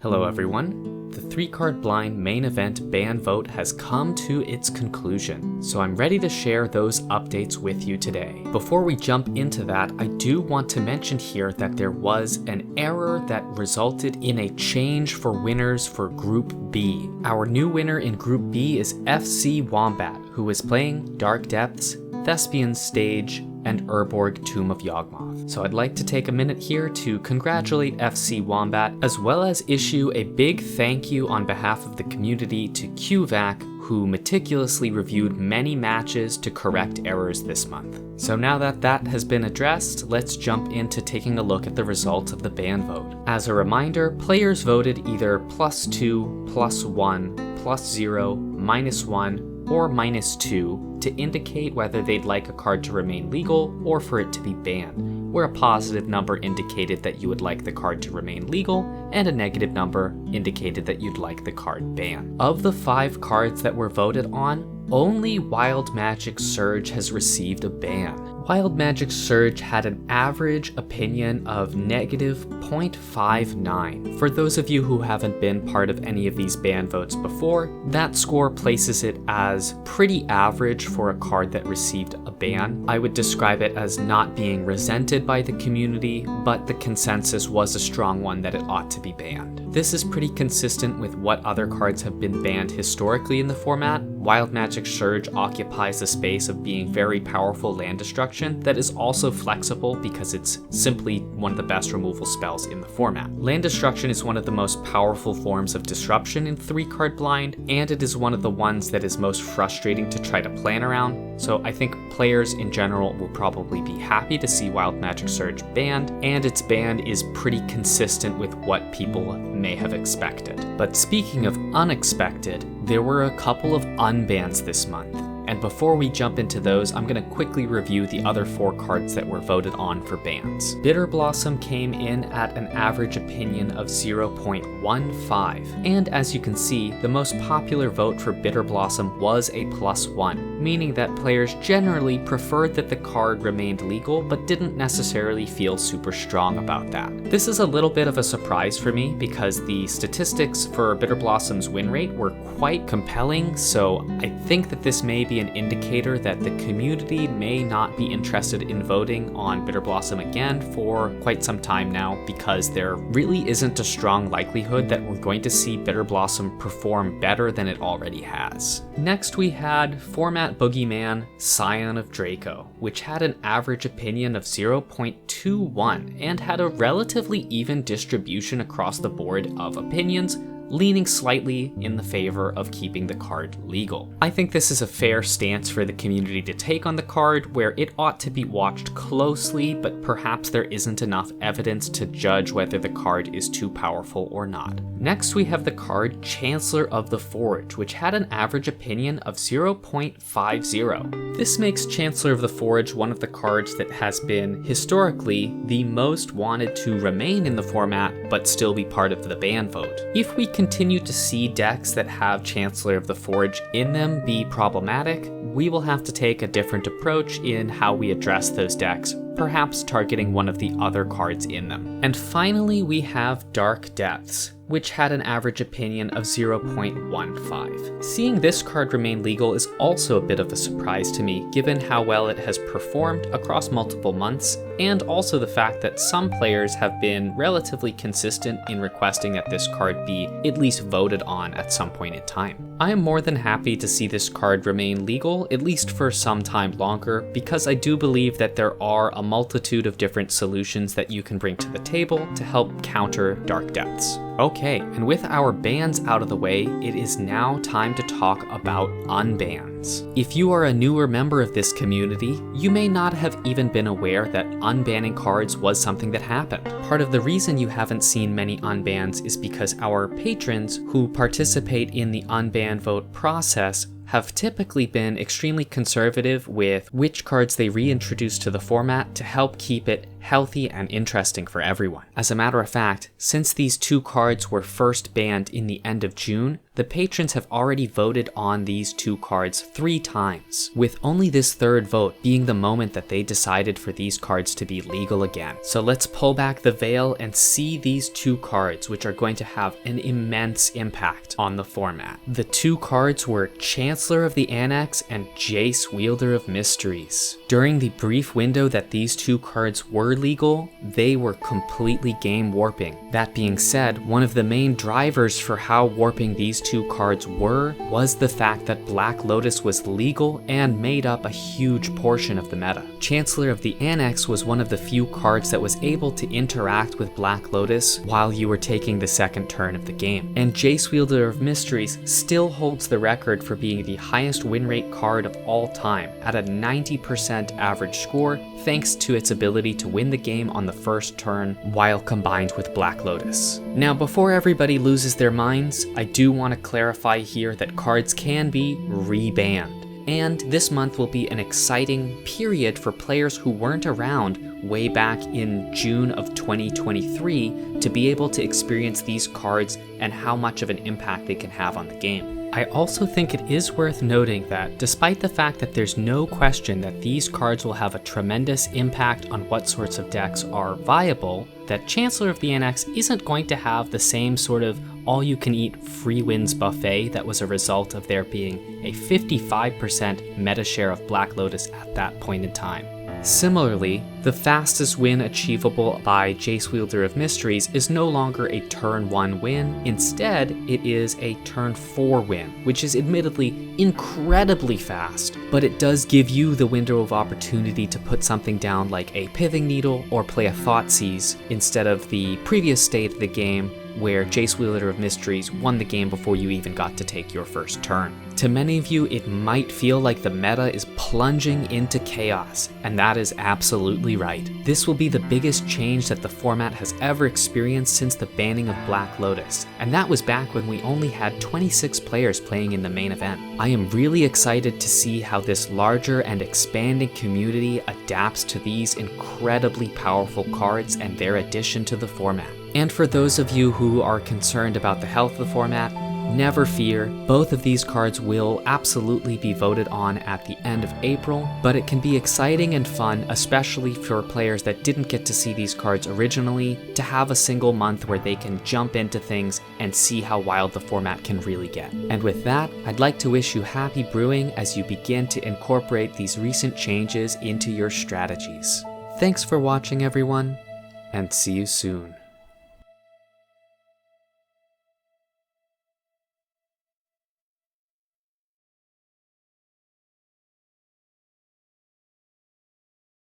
Hello everyone. The 3-card blind main event ban vote has come to its conclusion, so I'm ready to share those updates with you today. Before we jump into that, I do want to mention here that there was an error that resulted in a change for winners for Group B. Our new winner in Group B is FC Wombat, who is playing Dark Depths, Thespian's Stage, and Urborg Tomb of Yawgmoth. So I'd like to take a minute here to congratulate FC Wombat, as well as issue a big thank you on behalf of the community to QVAC, who meticulously reviewed many matches to correct errors this month. So now that that has been addressed, let's jump into taking a look at the results of the ban vote. As a reminder, players voted either +2, +1, +0, -1, or -2 to indicate whether they'd like a card to remain legal or for it to be banned, where a positive number indicated that you would like the card to remain legal and a negative number indicated that you'd like the card banned. Of the 5 cards that were voted on, only Wild Magic Surge has received a ban. Wild Magic Surge had an average opinion of -0.59. For those of you who haven't been part of any of these ban votes before, that score places it as pretty average for a card that received a ban. I would describe it as not being resented by the community, but the consensus was a strong one that it ought to be banned. This is pretty consistent with what other cards have been banned historically in the format. Wild Magic Surge occupies the space of being very powerful land destruction that is also flexible because it's simply one of the best removal spells in the format. Land destruction is one of the most powerful forms of disruption in 3-card blind, and it is one of the ones that is most frustrating to try to plan around, so I think players in general will probably be happy to see Wild Magic Surge banned, and its ban is pretty consistent with what people may have expected. But speaking of unexpected, there were a couple of unbans this month. And before we jump into those, I'm going to quickly review the other 4 cards that were voted on for bans. Bitter Blossom came in at an average opinion of 0.15, and as you can see, the most popular vote for Bitter Blossom was a +1, meaning that players generally preferred that the card remained legal, but didn't necessarily feel super strong about that. This is a little bit of a surprise for me because the statistics for Bitter Blossom's win rate were quite compelling, so I think that this may be an indicator that the community may not be interested in voting on Bitter Blossom again for quite some time now, because there really isn't a strong likelihood that we're going to see Bitter Blossom perform better than it already has. Next we had Format Boogeyman Scion of Draco, which had an average opinion of 0.21 and had a relatively even distribution across the board of opinions, leaning slightly in the favor of keeping the card legal. I think this is a fair stance for the community to take on the card, where it ought to be watched closely, but perhaps there isn't enough evidence to judge whether the card is too powerful or not. Next we have the card Chancellor of the Forge, which had an average opinion of 0.50. This makes Chancellor of the Forge one of the cards that has been historically the most wanted to remain in the format but still be part of the ban vote. If we continue to see decks that have Chancellor of the Forge in them be problematic, we will have to take a different approach in how we address those decks, perhaps targeting one of the other cards in them. And finally we have Dark Depths, which had an average opinion of 0.15. Seeing this card remain legal is also a bit of a surprise to me, given how well it has performed across multiple months, and also the fact that some players have been relatively consistent in requesting that this card be at least voted on at some point in time. I am more than happy to see this card remain legal, at least for some time longer, because I do believe that there are a multitude of different solutions that you can bring to the table to help counter Dark Depths. Okay, and with our bans out of the way, it is now time to talk about unbans. If you are a newer member of this community, you may not have even been aware that unbanning cards was something that happened. Part of the reason you haven't seen many unbans is because our patrons who participate in the unban vote process have typically been extremely conservative with which cards they reintroduce to the format to help keep it healthy, and interesting for everyone. As a matter of fact, since these 2 cards were first banned in the end of June, the patrons have already voted on these 2 cards 3 times, with only this 3rd vote being the moment that they decided for these cards to be legal again. So let's pull back the veil and see these 2 cards, which are going to have an immense impact on the format. The 2 cards were Chancellor of the Annex and Jace, Wielder of Mysteries. During the brief window that these 2 cards were legal, they were completely game warping. That being said, one of the main drivers for how warping these 2 cards was the fact that Black Lotus was legal and made up a huge portion of the meta. Chancellor of the Annex was one of the few cards that was able to interact with Black Lotus while you were taking the 2nd turn of the game. And Jace, Wielder of Mysteries still holds the record for being the highest win rate card of all time at a 90% average score, thanks to its ability to win the game on the 1st turn while combined with Black Lotus. Now, before everybody loses their minds, I do want to clarify here that cards can be rebanned. And this month will be an exciting period for players who weren't around way back in June of 2023 to be able to experience these cards and how much of an impact they can have on the game. I also think it is worth noting that despite the fact that there's no question that these cards will have a tremendous impact on what sorts of decks are viable, that Chancellor of the Annex isn't going to have the same sort of all-you-can-eat free wins buffet that was a result of there being a 55% meta share of Black Lotus at that point in time. Similarly, the fastest win achievable by Jace, Wielder of Mysteries is no longer a turn 1 win. Instead, it is a turn 4 win, which is admittedly incredibly fast, but it does give you the window of opportunity to put something down like a Pithing Needle or play a Thoughtseize instead of the previous state of the game where Jace, Wielder of Mysteries won the game before you even got to take your 1st turn. To many of you, it might feel like the meta is plunging into chaos, and that is absolutely right. This will be the biggest change that the format has ever experienced since the banning of Black Lotus, and that was back when we only had 26 players playing in the main event. I am really excited to see how this larger and expanding community adapts to these incredibly powerful cards and their addition to the format. And for those of you who are concerned about the health of the format, never fear, both of these cards will absolutely be voted on at the end of April, but it can be exciting and fun, especially for players that didn't get to see these cards originally, to have a single month where they can jump into things and see how wild the format can really get. And with that, I'd like to wish you happy brewing as you begin to incorporate these recent changes into your strategies. Thanks for watching, everyone, and see you soon.